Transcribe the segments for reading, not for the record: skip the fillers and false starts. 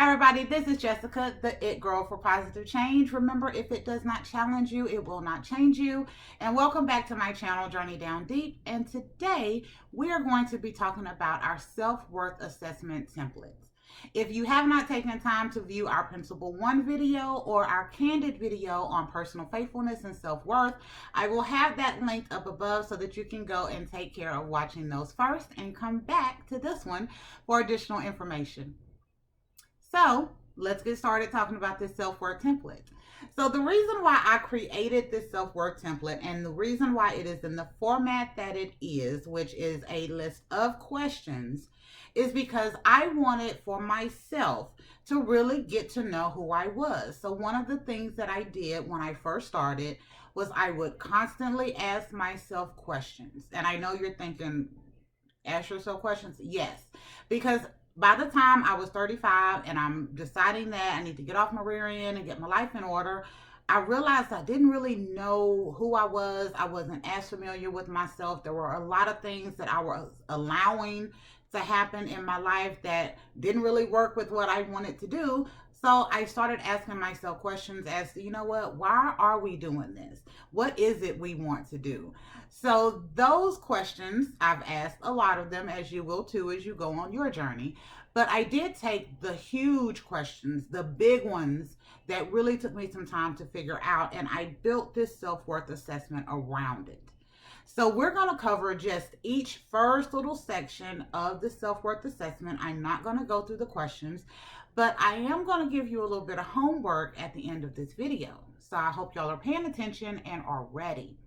Hi, everybody. This is Jessica, the It Girl for Positive Change. Remember, if it does not challenge you, it will not change you. And welcome back to my channel, Journey Down Deep. And today we are going to be talking about our self worth assessment templates. If you have not taken time to view our Principle 1 video or our candid video on personal faithfulness and self worth, I will have that linked up above so that you can go and take care of watching those first and come back to this one for additional information. So let's get started talking about this self-worth template. So the reason why I created this self-worth template and the reason why it is in the format that it is, which is a list of questions, is because I wanted for myself to really get to know who I was. So one of the things that I did when I first started was I would constantly ask myself questions. And I know you're thinking, ask yourself questions? Yes, because by the time I was 35 and I'm deciding that I need to get off my rear end and get my life in order, I realized I didn't really know who I was. I wasn't as familiar with myself. There were a lot of things that I was allowing to happen in my life that didn't really work with what I wanted to do. So I started asking myself questions as to, why are we doing this? What is it we want to do? So those questions, I've asked a lot of them, as you will too, as you go on your journey. But I did take the huge questions, the big ones that really took me some time to figure out, and I built this self-worth assessment around it. So we're going to cover just each first little section of the self-worth assessment. I'm not going to go through the questions, but I am going to give you a little bit of homework at the end of this video. So I hope y'all are paying attention and are ready.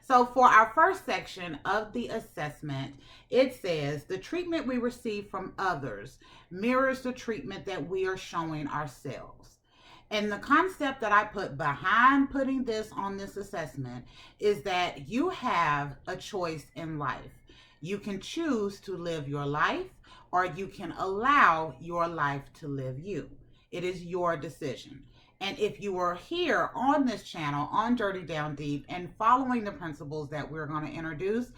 So for our first section of the assessment, it says the treatment we receive from others mirrors the treatment that we are showing ourselves. And the concept that I put behind putting this on this assessment is that you have a choice in life. You can choose to live your life, or you can allow your life to live you. It is your decision. And if you are here on this channel, on Journey Down Deep, and following the principles that we're going to introduce,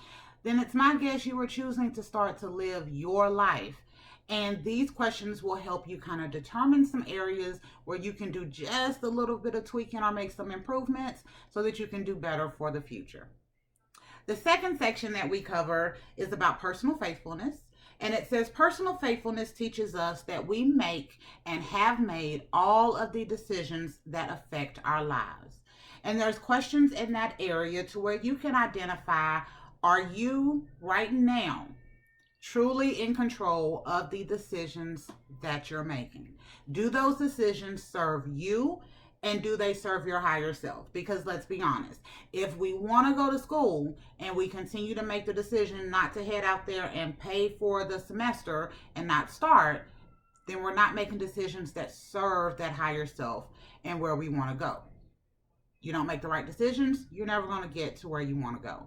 then it's my guess you are choosing to start to live your life. And these questions will help you kind of determine some areas where you can do just a little bit of tweaking or make some improvements so that you can do better for the future. The second section that we cover is about personal faithfulness. And it says personal faithfulness teaches us that we make and have made all of the decisions that affect our lives. And there's questions in that area to where you can identify, are you right now truly in control of the decisions that you're making? Do those decisions serve you? And do they serve your higher self? Because let's be honest, if we want to go to school and we continue to make the decision not to head out there and pay for the semester and not start, then we're not making decisions that serve that higher self and where we want to go. You don't make the right decisions, you're never going to get to where you want to go.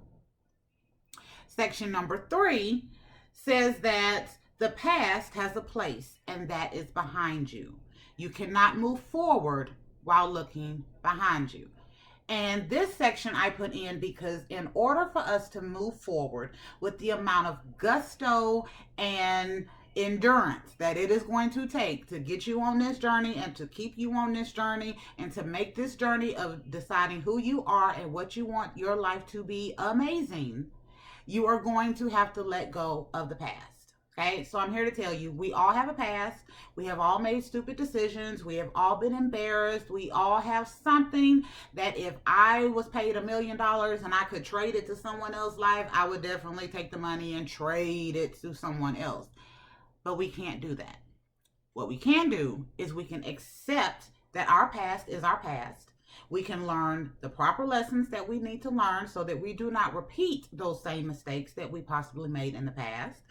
Section number 3 says that the past has a place and that is behind you. You cannot move forward while looking behind you. And this section I put in because in order for us to move forward with the amount of gusto and endurance that it is going to take to get you on this journey and to keep you on this journey and to make this journey of deciding who you are and what you want your life to be amazing, you are going to have to let go of the past. Okay, so I'm here to tell you, we all have a past. We have all made stupid decisions. We have all been embarrassed. We all have something that if I was paid $1 million and I could trade it to someone else's life, I would definitely take the money and trade it to someone else. But we can't do that. What we can do is we can accept that our past is our past. We can learn the proper lessons that we need to learn so that we do not repeat those same mistakes that we possibly made in the past.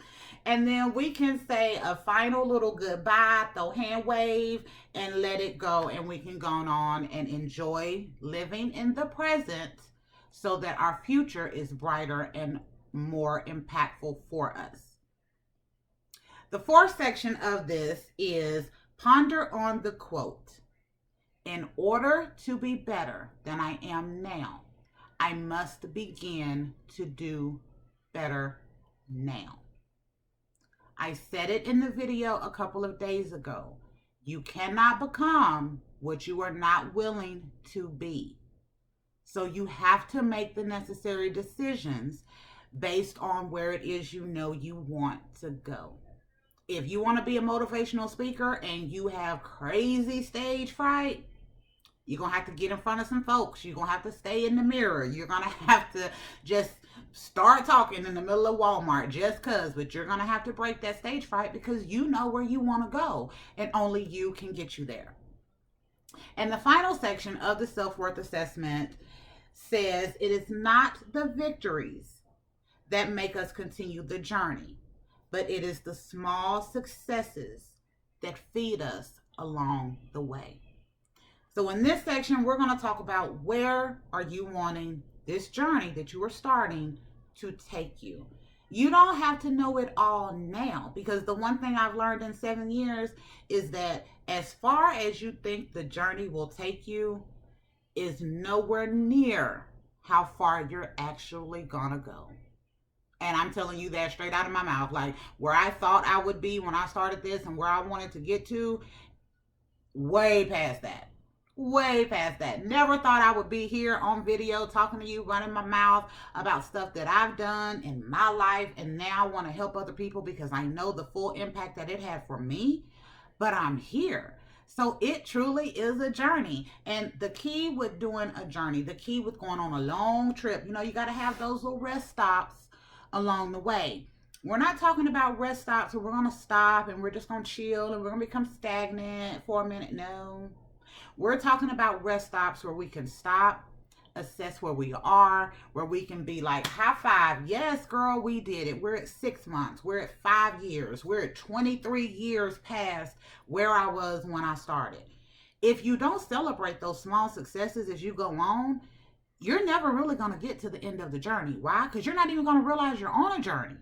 And then we can say a final little goodbye, throw hand wave, and let it go. And we can go on and enjoy living in the present so that our future is brighter and more impactful for us. The fourth section of this is ponder on the quote. In order to be better than I am now, I must begin to do better now. I said it in the video a couple of days ago. You cannot become what you are not willing to be. So you have to make the necessary decisions based on where it is you know you want to go. If you want to be a motivational speaker and you have crazy stage fright, you're going to have to get in front of some folks. You're going to have to stay in the mirror. You're going to have to just start talking in the middle of Walmart just because. But you're going to have to break that stage fright because you know where you want to go. And only you can get you there. And the final section of the self-worth assessment says it is not the victories that make us continue the journey, but it is the small successes that feed us along the way. So in this section, we're going to talk about where are you wanting this journey that you are starting to take you. You don't have to know it all now, because the one thing I've learned in 7 years is that as far as you think the journey will take you is nowhere near how far you're actually gonna go. And I'm telling you that straight out of my mouth. Like, where I thought I would be when I started this and where I wanted to get to, way past that. Way past that. Never thought I would be here on video talking to you, running my mouth about stuff that I've done in my life, and now I want to help other people because I know the full impact that it had for me. But I'm here. So it truly is a journey. And the key with doing a journey, the key with going on a long trip, you got to have those little rest stops along the way. We're not talking about rest stops where we're going to stop and we're just going to chill and we're going to become stagnant for a minute. No. We're talking about rest stops where we can stop, assess where we are, where we can be like, high five. Yes, girl, we did it. We're at 6 months. We're at 5 years. We're at 23 years past where I was when I started. If you don't celebrate those small successes as you go on, you're never really going to get to the end of the journey. Why? Because you're not even going to realize you're on a journey.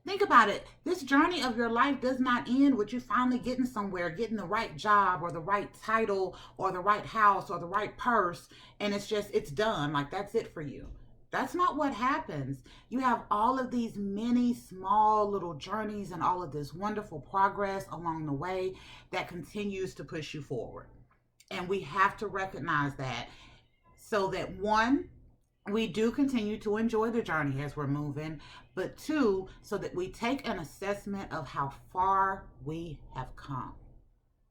Think about it. This journey of your life does not end with you finally getting somewhere, getting the right job or the right title or the right house or the right purse, and it's done. Like, that's it for you. That's not what happens. You have all of these many small little journeys and all of this wonderful progress along the way that continues to push you forward. And we have to recognize that so that, one, we do continue to enjoy the journey as we're moving, but two, so that we take an assessment of how far we have come.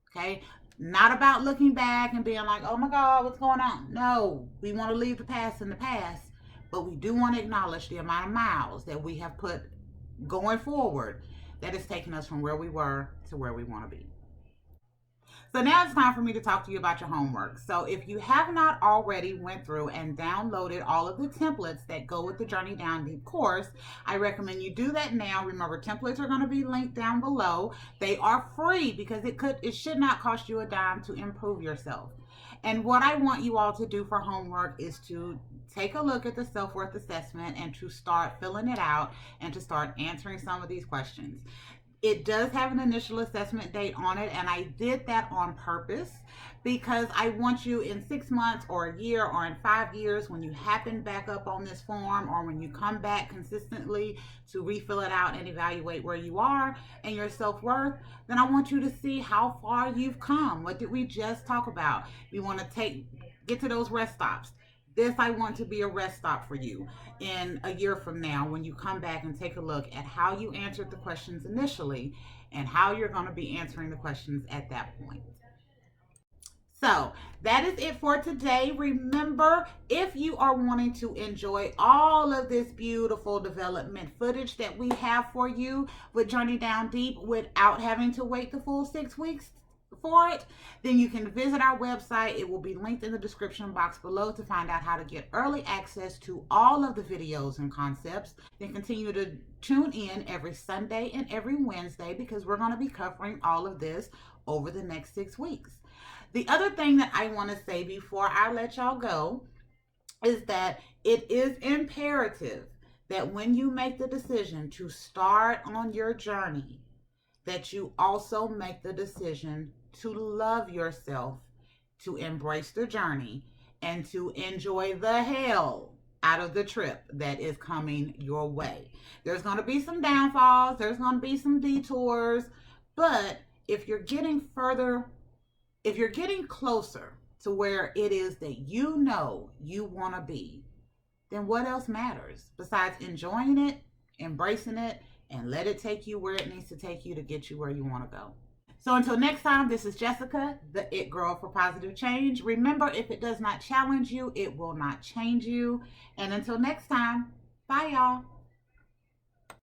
Okay? Not about looking back and being like, oh my God, what's going on? No, we want to leave the past in the past, but we do want to acknowledge the amount of miles that we have put going forward that has taken us from where we were to where we want to be. So now it's time for me to talk to you about your homework. So if you have not already went through and downloaded all of the templates that go with the Journey Down Deep course, I recommend you do that now. Remember, templates are going to be linked down below. They are free because it should not cost you a dime to improve yourself. And what I want you all to do for homework is to take a look at the self-worth assessment and to start filling it out and to start answering some of these questions. It does have an initial assessment date on it, and I did that on purpose because I want you in 6 months or a year or in 5 years, when you happen back up on this form or when you come back consistently to refill it out and evaluate where you are and your self-worth, then I want you to see how far you've come. What did we just talk about? We want to get to those rest stops. This, I want to be a rest stop for you in a year from now when you come back and take a look at how you answered the questions initially and how you're going to be answering the questions at that point. So that is it for today. Remember, if you are wanting to enjoy all of this beautiful development footage that we have for you with Journey Down Deep without having to wait the full 6 weeks for it, then you can visit our website. It will be linked in the description box below to find out how to get early access to all of the videos and concepts. Then continue to tune in every Sunday and every Wednesday because we're going to be covering all of this over the next 6 weeks. The other thing that I want to say before I let y'all go is that it is imperative that when you make the decision to start on your journey, that you also make the decision to love yourself, to embrace the journey, and to enjoy the hell out of the trip that is coming your way. There's going to be some downfalls, there's going to be some detours, but if you're getting closer to where it is that you know you want to be, then what else matters besides enjoying it, embracing it, and let it take you where it needs to take you to get you where you want to go. So until next time, this is Jessica, the It Girl for Positive Change. Remember, if it does not challenge you, it will not change you. And until next time, bye y'all.